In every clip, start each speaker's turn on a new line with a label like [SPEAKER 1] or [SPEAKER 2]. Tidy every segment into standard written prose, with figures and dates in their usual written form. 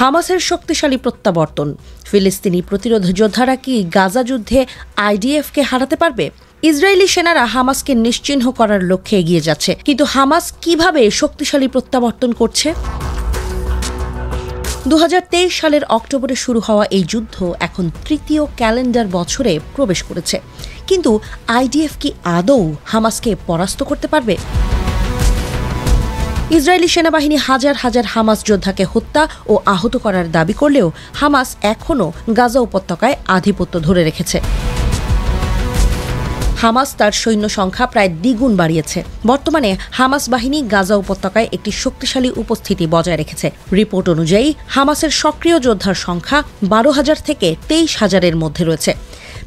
[SPEAKER 1] হামাসের শক্তিশালী প্রত্যাবর্তন। ফিলিস্তিনি প্রতিরোধ যোদ্ধারা কি গাজা যুদ্ধে আইডিএফকে হারাতে পারবে? ইসরায়েলি সেনারা হামাসকে নিশ্চিহ্ন করার লক্ষ্যে এগিয়ে যাচ্ছে, কিন্তু হামাস কিভাবে শক্তিশালী প্রত্যাবর্তন করছে? 2023 সালের অক্টোবরে শুরু হওয়া এই যুদ্ধ এখন তৃতীয় ক্যালেন্ডার বছরে প্রবেশ করেছে, কিন্তু আইডিএফ কি আদৌ হামাসকে পরাস্ত করতে পারবে? ইসরায়েলি সেনাবাহিনী হাজার হাজার হামাস যোদ্ধাকে হত্যা ও আহত করার দাবি করলেও হামাস এখনও গাজা উপত্যকায় আধিপত্য ধরে রেখেছে। হামাস তার সৈন্য সংখ্যা প্রায় দ্বিগুণ বাড়িয়েছে। বর্তমানে হামাস বাহিনী গাজা উপত্যকায় একটি শক্তিশালী উপস্থিতি বজায় রেখেছে। রিপোর্ট অনুযায়ী হামাসের সক্রিয় যোদ্ধার সংখ্যা 12,000 থেকে 23,000-এর মধ্যে রয়েছে।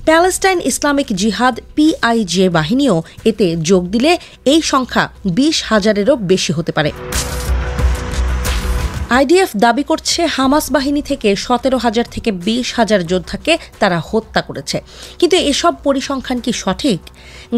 [SPEAKER 1] প্যালেস্টাইন ইসলামিক জিহাদ PIJ বাহিনীও এতে যোগ দিলে এই সংখ্যা 20,000-এরও বেশি হতে পারে। আইডিএফ দাবি করছে হামাস বাহিনী থেকে 17,000 থেকে 20,000 যোদ্ধাকে তারা হত্যা করেছে, কিন্তু এসব পরিসংখ্যান কি সঠিক?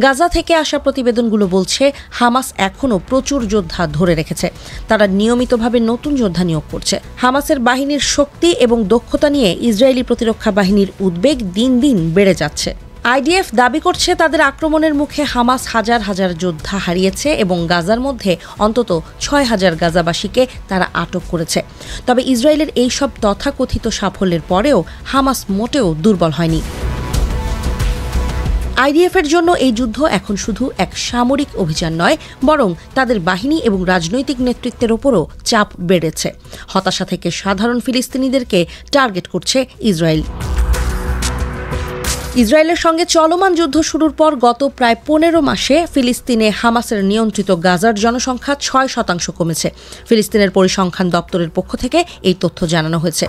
[SPEAKER 1] গাজা থেকে আসা প্রতিবেদনগুলো বলছে হামাস এখনও প্রচুর যোদ্ধা ধরে রেখেছে। তারা নিয়মিতভাবে নতুন যোদ্ধা নিয়োগ করছে। হামাসের বাহিনীর শক্তি এবং দক্ষতা নিয়ে ইসরায়েলি প্রতিরক্ষা বাহিনীর উদ্বেগ দিন দিন বেড়ে যাচ্ছে। আইডিএফ দাবি করছে তাদের আক্রমণের মুখে হামাস হাজার হাজার যোদ্ধা হারিয়েছে এবং গাজার মধ্যে অন্তত 6,000 গাজাবাসীকে তারা আটক করেছে। তবে ইসরায়েলের এই সব তথাকথিত সাফল্যের পরেও হামাস মোটেও দুর্বল হয়নি। আইডিএফের জন্য এই যুদ্ধ এখন শুধু এক সামরিক অভিযান নয়, বরং তাদের বাহিনী এবং রাজনৈতিক নেতৃত্বের ওপরও চাপ বেড়েছে। হতাশা থেকে সাধারণ ফিলিস্তিনিদেরকে টার্গেট করছে ইসরায়েল। ইসরায়েলের সঙ্গে চলমান যুদ্ধ শুরুর পর গত প্রায় 15 মাসে ফিলিস্তিনে হামাসের নিয়ন্ত্রিত গাজার জনসংখ্যা 6% কমেছে। ফিলিস্তিনের পরিসংখ্যান দপ্তরের পক্ষ থেকে এই তথ্য জানানো হয়েছে।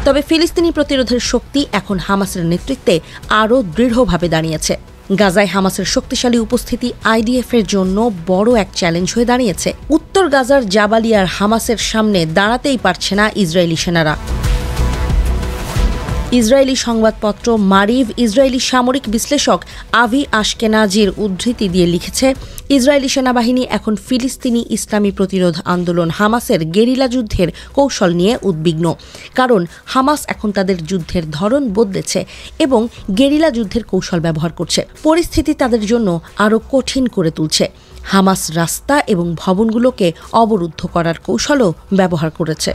[SPEAKER 1] তবে ফিলিস্তিনি প্রতিরোধের শক্তি এখন হামাসের নেতৃত্বে আরও দৃঢ়ভাবে দাঁড়িয়েছে। গাজায় হামাসের শক্তিশালী উপস্থিতি আইডিএফের জন্য বড় এক চ্যালেঞ্জ হয়ে দাঁড়িয়েছে। উত্তর গাজার জাবালিয়ার হামাসের সামনে দাঁড়াতেই পারছে না ইসরায়েলি সেনারা। ইসরায়েলি সংবাদপত্র মারিভ ইসরায়েলি সামরিক বিশ্লেষক আভি আশকেনাজির উদ্ধৃতি দিয়ে লিখেছে, ইসরায়েলি সেনাবাহিনী এখন ফিলিস্তিনি ইসলামী প্রতিরোধ আন্দোলন হামাসের গেরিলা যুদ্ধের কৌশল নিয়ে উদ্বিগ্ন। কারণ হামাস এখন তাদের যুদ্ধের ধরন বদলেছে এবং গেরিলা যুদ্ধের কৌশল ব্যবহার করছে। পরিস্থিতি তাদের জন্য আরও কঠিন করে তুলছে। হামাস রাস্তা এবং ভবনগুলোকে অবরুদ্ধ করার কৌশলও ব্যবহার করেছে।